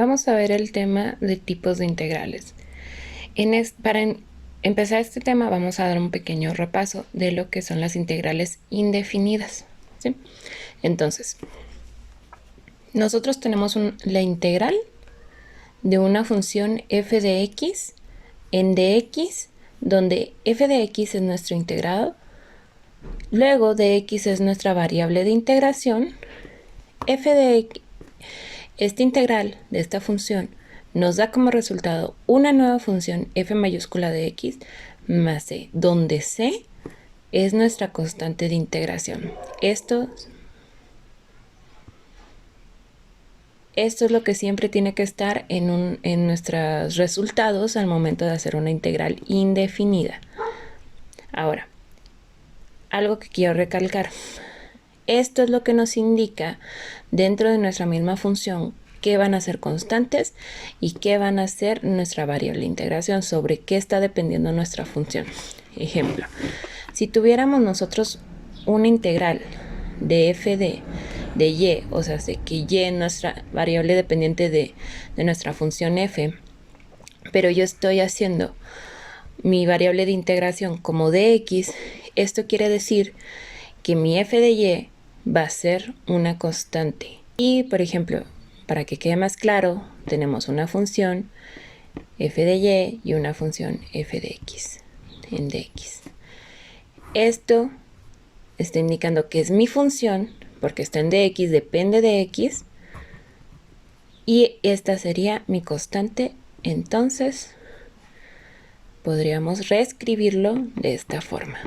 Vamos a ver el tema de tipos de integrales. Para empezar este tema vamos a dar un pequeño repaso de lo que son las integrales indefinidas, ¿sí? Entonces, nosotros tenemos la integral de una función f de x en dx, donde f de x es nuestro integrado, luego dx es nuestra variable de integración, f de x, esta integral de esta función nos da como resultado una nueva función f mayúscula de x más c, donde c es nuestra constante de integración. Esto es lo que siempre tiene que estar en nuestros resultados al momento de hacer una integral indefinida. Ahora, algo que quiero recalcar. Esto es lo que nos indica dentro de nuestra misma función qué van a ser constantes y qué van a ser nuestra variable de integración, sobre qué está dependiendo nuestra función. Ejemplo, si tuviéramos nosotros una integral de f de y, o sea, de que y es nuestra variable dependiente de nuestra función f, pero yo estoy haciendo mi variable de integración como dx, esto quiere decir que mi f de y va a ser una constante. Y, por ejemplo, para que quede más claro, tenemos una función f de y una función f de x en dx. Esto está indicando que es mi función, porque está en dx, depende de x, y esta sería mi constante. Entonces, podríamos reescribirlo de esta forma.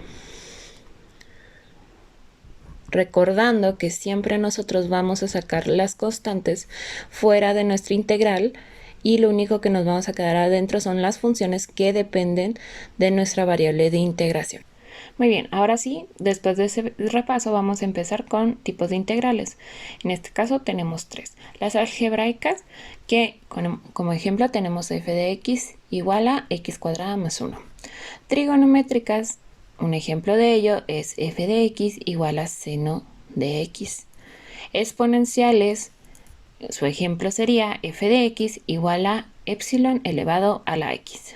Recordando que siempre nosotros vamos a sacar las constantes fuera de nuestra integral y lo único que nos vamos a quedar adentro son las funciones que dependen de nuestra variable de integración. Muy bien, ahora sí, después de ese repaso vamos a empezar con tipos de integrales. En este caso tenemos tres. Las algebraicas, que como ejemplo tenemos f de x igual a x cuadrada más 1. Trigonométricas, un ejemplo de ello es f de x igual a seno de x. Exponenciales, su ejemplo sería f de x igual a epsilon elevado a la x.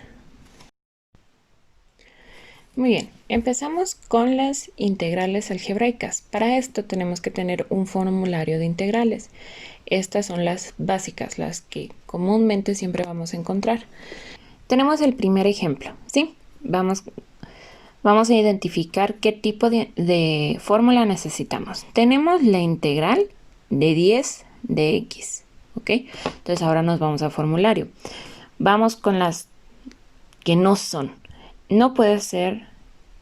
Muy bien, empezamos con las integrales algebraicas. Para esto tenemos que tener un formulario de integrales. Estas son las básicas, las que comúnmente siempre vamos a encontrar. Tenemos el primer ejemplo, ¿sí? Vamos a identificar qué tipo de fórmula necesitamos. Tenemos la integral de 10 de x, ¿ok? Entonces ahora nos vamos a formulario. Vamos con las que no son. No puede ser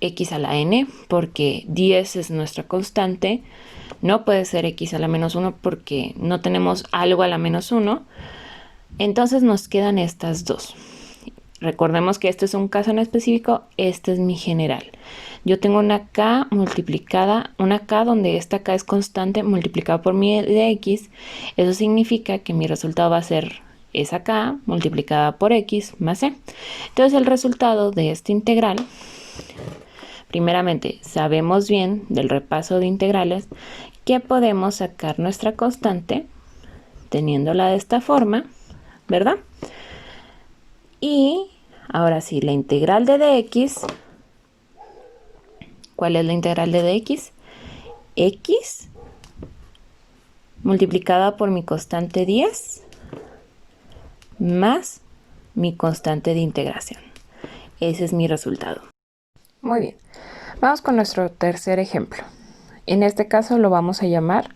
x a la n porque 10 es nuestra constante. No puede ser x a la menos 1 porque no tenemos algo a la menos 1. Entonces nos quedan estas dos. Recordemos que este es un caso en específico, este es mi general. Yo tengo una k multiplicada, una k donde esta k es constante multiplicada por mi de x. Eso significa que mi resultado va a ser esa k multiplicada por x más c. Entonces el resultado de esta integral, primeramente sabemos bien del repaso de integrales que podemos sacar nuestra constante teniéndola de esta forma, ¿verdad? Y ahora sí, la integral de dx, ¿cuál es la integral de dx? X multiplicada por mi constante 10 más mi constante de integración. Ese es mi resultado. Muy bien, vamos con nuestro tercer ejemplo. En este caso lo vamos a llamar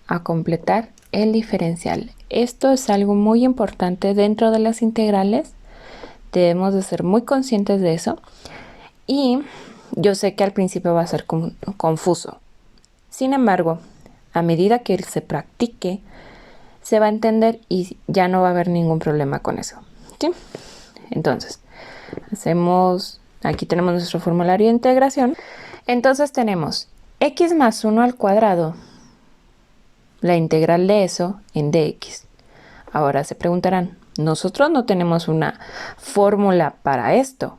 a completar el diferencial. Esto es algo muy importante dentro de las integrales. Debemos de ser muy conscientes de eso. Y yo sé que al principio va a ser confuso. Sin embargo, a medida que se practique, se va a entender y ya no va a haber ningún problema con eso, ¿sí? Entonces, aquí tenemos nuestro formulario de integración. Entonces tenemos x más 1 al cuadrado, la integral de eso en dx. Ahora se preguntarán, nosotros no tenemos una fórmula para esto.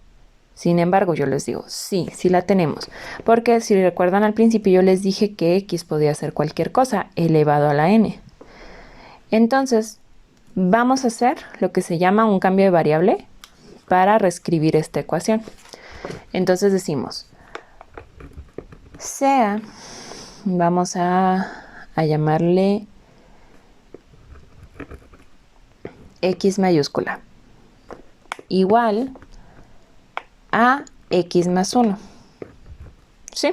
Sin embargo, yo les digo, sí la tenemos. Porque si recuerdan al principio yo les dije que x podía ser cualquier cosa elevado a la n. Entonces, vamos a hacer lo que se llama un cambio de variable para reescribir esta ecuación. Entonces decimos, sea, vamos a llamarle x mayúscula, igual a x más 1, ¿sí?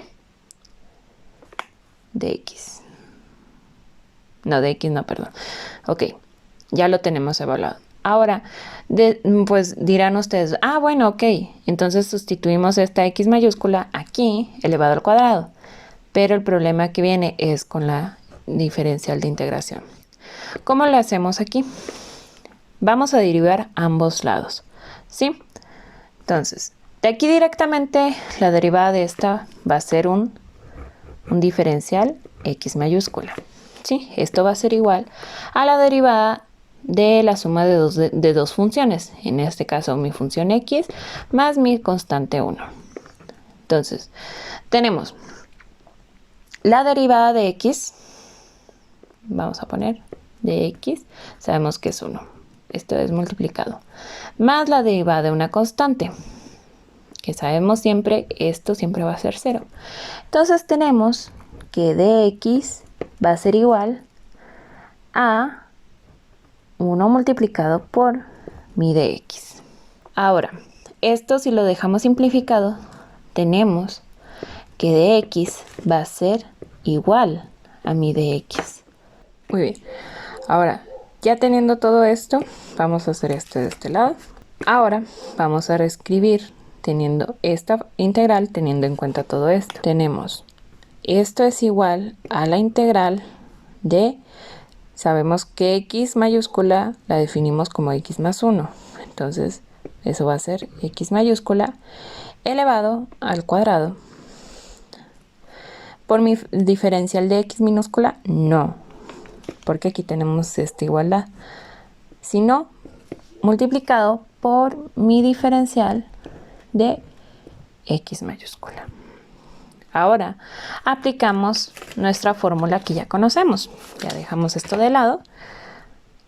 De x. No, de x no, perdón. Ok, ya lo tenemos evaluado. Ahora, pues dirán ustedes, bueno, ok, entonces sustituimos esta x mayúscula aquí, elevado al cuadrado. Pero el problema que viene es con la diferencial de integración. ¿Cómo lo hacemos aquí? Vamos a derivar ambos lados, ¿sí? Entonces, de aquí directamente la derivada de esta va a ser un diferencial x mayúscula, ¿sí? Esto va a ser igual a la derivada de la suma de dos funciones, en este caso mi función x más mi constante 1. Entonces, tenemos la derivada de x, vamos a poner de x, sabemos que es 1, esto es multiplicado, más la derivada de una constante, que sabemos siempre, esto siempre va a ser 0. Entonces tenemos que dx va a ser igual a 1 multiplicado por mi dx. Ahora, esto si lo dejamos simplificado, tenemos que dx va a ser igual a mi dx. Muy bien. Ahora, ya teniendo todo esto, vamos a hacer esto de este lado. Ahora vamos a reescribir teniendo esta integral, teniendo en cuenta todo esto. Tenemos, esto es igual a la integral de, sabemos que x mayúscula la definimos como x más 1. Entonces, eso va a ser x mayúscula elevado al cuadrado. ¿Por mi diferencial de x minúscula? No, porque aquí tenemos esta igualdad, sino multiplicado por mi diferencial de x mayúscula. Ahora aplicamos nuestra fórmula que ya conocemos. Ya dejamos esto de lado.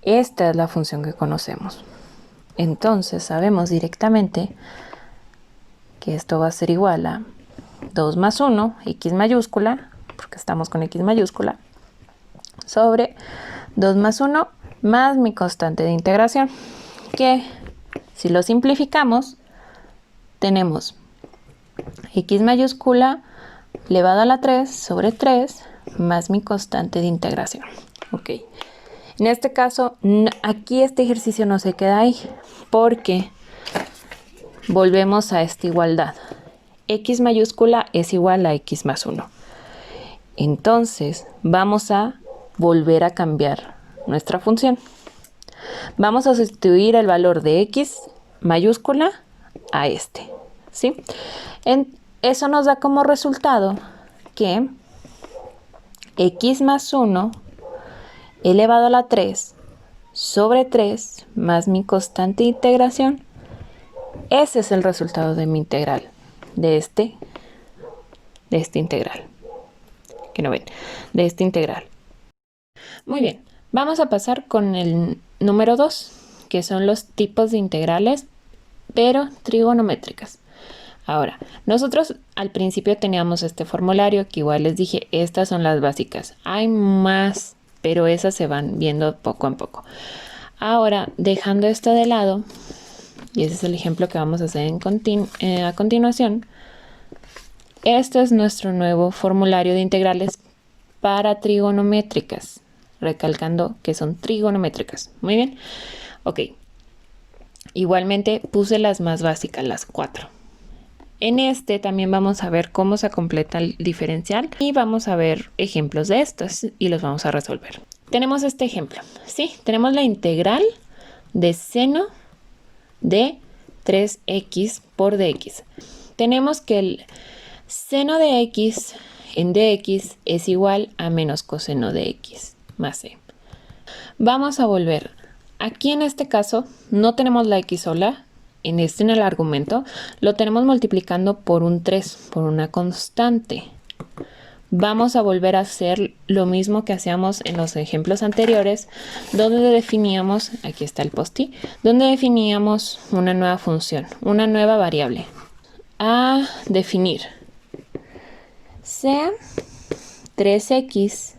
Esta es la función que conocemos. Entonces sabemos directamente que esto va a ser igual a 2 más 1, x mayúscula, porque estamos con x mayúscula, sobre 2 más 1 más mi constante de integración, que si lo simplificamos, tenemos x mayúscula elevado a la 3 sobre 3 más mi constante de integración. Ok. En este caso, aquí este ejercicio no se queda ahí, porque volvemos a esta igualdad. X mayúscula es igual a x más 1. Entonces, vamos a volver a cambiar nuestra función. Vamos a sustituir el valor de x mayúscula a este, ¿sí? Eso nos da como resultado que x más 1 elevado a la 3 sobre 3 más mi constante de integración. Ese es el resultado de mi integral, de este integral. Que no ven, de este integral. Muy bien, vamos a pasar con el número 2, que son los tipos de integrales, pero trigonométricas. Ahora, nosotros al principio teníamos este formulario que igual les dije, estas son las básicas. Hay más, pero esas se van viendo poco a poco. Ahora, dejando esto de lado, y ese es el ejemplo que vamos a hacer a continuación, este es nuestro nuevo formulario de integrales para trigonométricas, recalcando que son trigonométricas. Muy bien. Ok. Igualmente puse las más básicas, las 4. En este también vamos a ver cómo se completa el diferencial y vamos a ver ejemplos de estos y los vamos a resolver. Tenemos este ejemplo, ¿sí? Tenemos la integral de seno de 3x por dx. Tenemos que el seno de x en dx es igual a menos coseno de x más c. Vamos a volver. Aquí en este caso no tenemos la x sola. En el argumento lo tenemos multiplicando por un 3, por una constante. vamos a volver a hacer lo mismo que hacíamos en los ejemplos anteriores, donde definíamos, aquí está el post-it, donde definíamos una nueva función, una nueva variable. A definir, sea 3x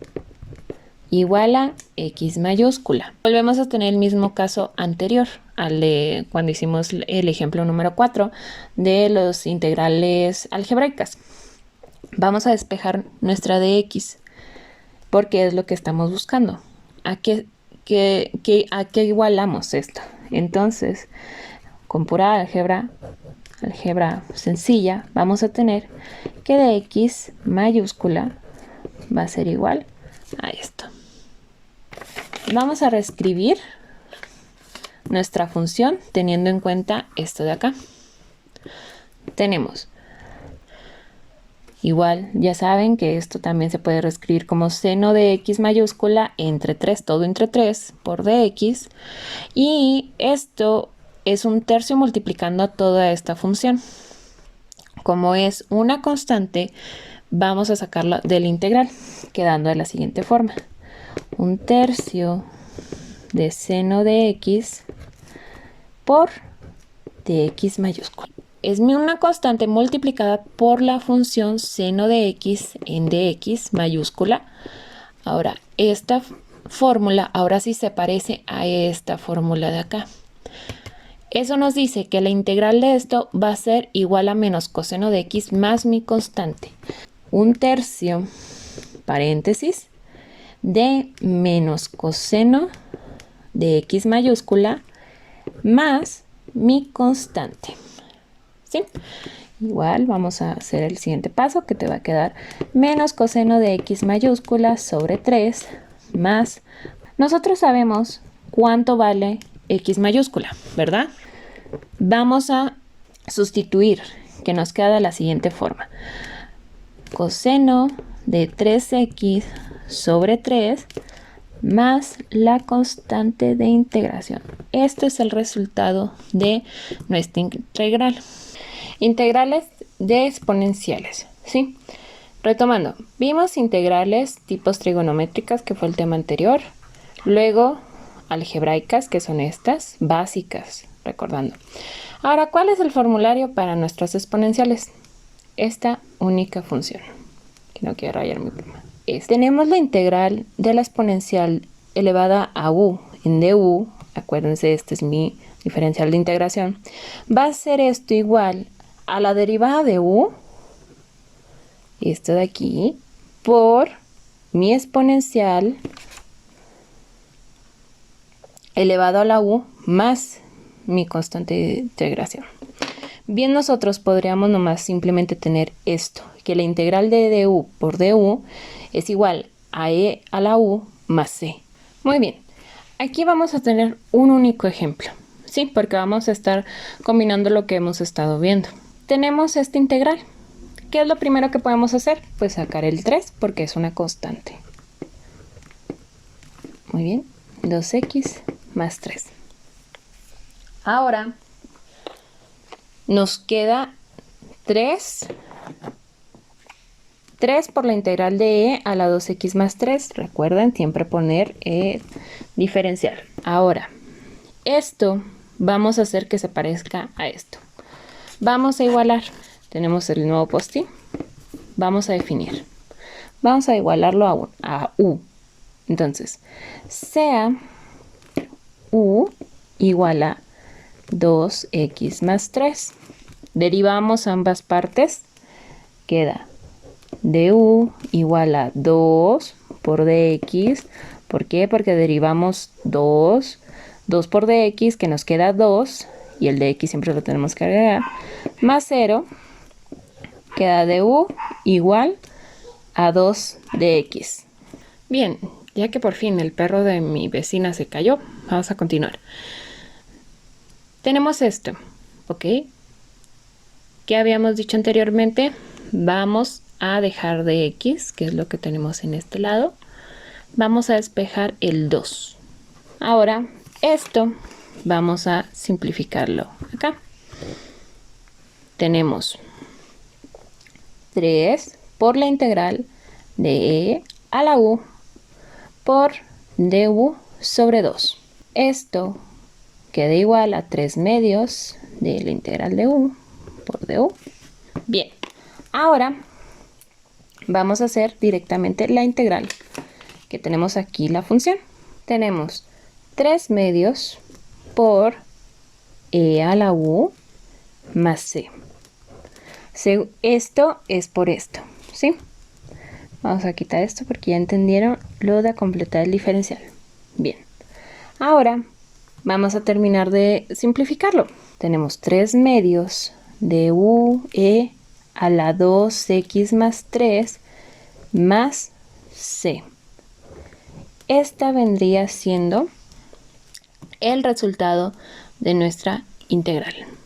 igual a x mayúscula. Volvemos a tener el mismo caso anterior al de cuando hicimos el ejemplo número 4 de los integrales algebraicas. Vamos a despejar nuestra dx porque es lo que estamos buscando. ¿A qué igualamos esto? Entonces, con pura álgebra sencilla, vamos a tener que dx mayúscula va a ser igual a esto. Vamos a reescribir nuestra función teniendo en cuenta esto de acá. Tenemos igual, ya saben que esto también se puede reescribir como seno de x mayúscula entre 3, todo entre 3 por dx, y esto es un tercio multiplicando toda esta función. Como es una constante, vamos a sacarla del integral, quedando de la siguiente forma. Un tercio de seno de x por dx mayúscula. Es una constante multiplicada por la función seno de x en dx mayúscula. Ahora, esta fórmula ahora sí se parece a esta fórmula de acá. Eso nos dice que la integral de esto va a ser igual a menos coseno de x más mi constante. Un tercio, paréntesis, de menos coseno de x mayúscula más mi constante. ¿Sí? Igual vamos a hacer el siguiente paso, que te va a quedar menos coseno de x mayúscula sobre 3 más. Nosotros sabemos cuánto vale x mayúscula, ¿verdad? Vamos a sustituir, que nos queda de la siguiente forma. Coseno de 3x sobre 3 más la constante de integración. Esto es el resultado de nuestra integral. Integrales de exponenciales, ¿sí? Retomando, vimos integrales tipos trigonométricas, que fue el tema anterior. Luego, algebraicas, que son estas, básicas, recordando. Ahora, ¿cuál es el formulario para nuestras exponenciales? Esta única función, que no quiero rayar mi pluma. Tenemos la integral de la exponencial elevada a u en du, acuérdense, este es mi diferencial de integración, va a ser esto igual a la derivada de u, esto de aquí, por mi exponencial elevado a la u más mi constante de integración. Bien, nosotros podríamos nomás simplemente tener esto, que la integral de du por du es igual a e a la u más c. Muy bien, aquí vamos a tener un único ejemplo, ¿sí? Porque vamos a estar combinando lo que hemos estado viendo. Tenemos esta integral. ¿Qué es lo primero que podemos hacer? Pues sacar el 3 porque es una constante. Muy bien, 2x más 3. Ahora nos queda 3 por la integral de e a la 2x más 3. Recuerden siempre poner diferencial. Ahora, esto vamos a hacer que se parezca a esto. Vamos a igualar. Tenemos el nuevo post-it. Vamos a definir. Vamos a igualarlo a u. Entonces, sea u igual a 2x más 3. Derivamos ambas partes. Queda du igual a 2 por dx. ¿Por qué? Porque derivamos 2 por dx, que nos queda 2, y el dx siempre lo tenemos que agregar, más 0, queda du igual a 2 dx. Bien, ya que por fin el perro de mi vecina se cayó, vamos a continuar. Tenemos esto, ¿ok? ¿Qué habíamos dicho anteriormente? Vamos a dejar de x, que es lo que tenemos en este lado. Vamos a despejar el 2. Ahora, esto vamos a simplificarlo acá. Tenemos 3 por la integral de e a la u por du sobre 2. Esto queda igual a 3 medios de la integral de u por du. Bien, ahora vamos a hacer directamente la integral que tenemos aquí la función. Tenemos 3 medios por e a la u más c. Esto es por esto, ¿sí? Vamos a quitar esto porque ya entendieron lo de completar el diferencial. Bien, ahora vamos a terminar de simplificarlo. Tenemos 3 medios de e a la 2x más 3 más c. Esta vendría siendo el resultado de nuestra integral.